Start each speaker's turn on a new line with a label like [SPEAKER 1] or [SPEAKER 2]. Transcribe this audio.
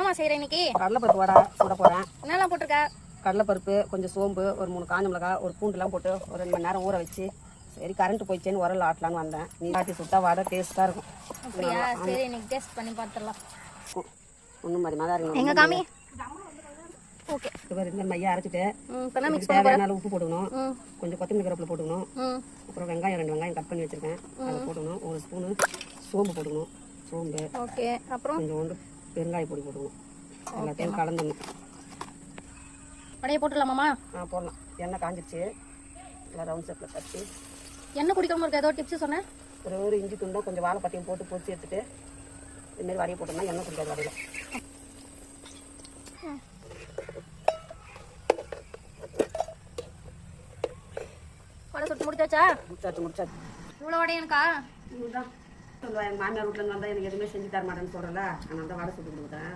[SPEAKER 1] என்னம்மா செய்கிறேன் இன்னைக்கு?
[SPEAKER 2] கடலைப்பருப்பு வடை சுட போகிறேன்.
[SPEAKER 1] என்னெல்லாம் போட்டிருக்க?
[SPEAKER 2] கடலைப்பருப்பு, கொஞ்சம் சோம்பு, ஒரு 3 காஞ்ச மிளகாய், ஒரு பூண்டுலாம் போட்டு ஒரு 2 மணி நேரம் ஊற வச்சு சரி கரண்ட் போயிடுச்சேன்னு உரல் ஆட்டலான்னு வந்தேன். நீ ஆட்டி சுட்டா வடை டேஸ்ட்டாக இருக்கும்.
[SPEAKER 1] அப்படியா? சரி, இன்னைக்கு டேஸ்ட் பண்ணி பார்த்துடலாம்.
[SPEAKER 2] ஒன்றும் மாதிரி தான் இருக்கும்.
[SPEAKER 1] எங்க காமி? ஓகே.
[SPEAKER 2] இந்த மையா அரைச்சிட்டு
[SPEAKER 1] இப்போதான் மிக்ஸ் பண்ண போகிறேன்.
[SPEAKER 2] உப்பு போட்டுக்கணும், கொஞ்சம் கொத்தமல்லி கருவேப்பிலை போட்டுக்கணும், அப்புறம் வெங்காயம் 2 வெங்காயம் கட் பண்ணி வச்சுருக்கேன் அதை போட்டுக்கணும், ஒரு ஸ்பூனு சோம்பு போட்டுக்கணும், சோம்பு
[SPEAKER 1] ஓகே, அப்புறம்
[SPEAKER 2] கொஞ்சோண்டு பெருங்காய பொடி போட்டுக்கணும், எல்லாத்தையும் கலந்துடணும்.
[SPEAKER 1] வடையை போட்டுடலாமாம்மா?
[SPEAKER 2] போடலாம். எண்ணெய் காஞ்சிச்சு, எல்லாம் ரவுண்ட் ஷேப்பில் தட்டி.
[SPEAKER 1] எண்ணெய் குடிக்காமல் இருக்க ஏதோ டிப்ஸ் சொன்னேன்.
[SPEAKER 2] ஒரு இஞ்சி துண்டும் கொஞ்சம் வாழைப்பட்டையும் போட்டு பொரிச்சு எடுத்துட்டு இதுமாரி வடையை போட்டோம்னா எண்ணெய் குடிக்காது வடையில்.
[SPEAKER 1] வடை சுட்டு முடிச்சாச்சா?
[SPEAKER 2] முடிச்சாச்சு.
[SPEAKER 1] இவ்வளோ வடை எனக்கா?
[SPEAKER 2] இதுதான் சொல்லுவேன், எங்கள் மாமியார் வீட்டில் வந்தால் எனக்கு எதுவுமே செஞ்சு தர மாட்டேன்னு சொல்கிறல, அதனால தான் வடை சுட்டு கொடுக்குறேன்.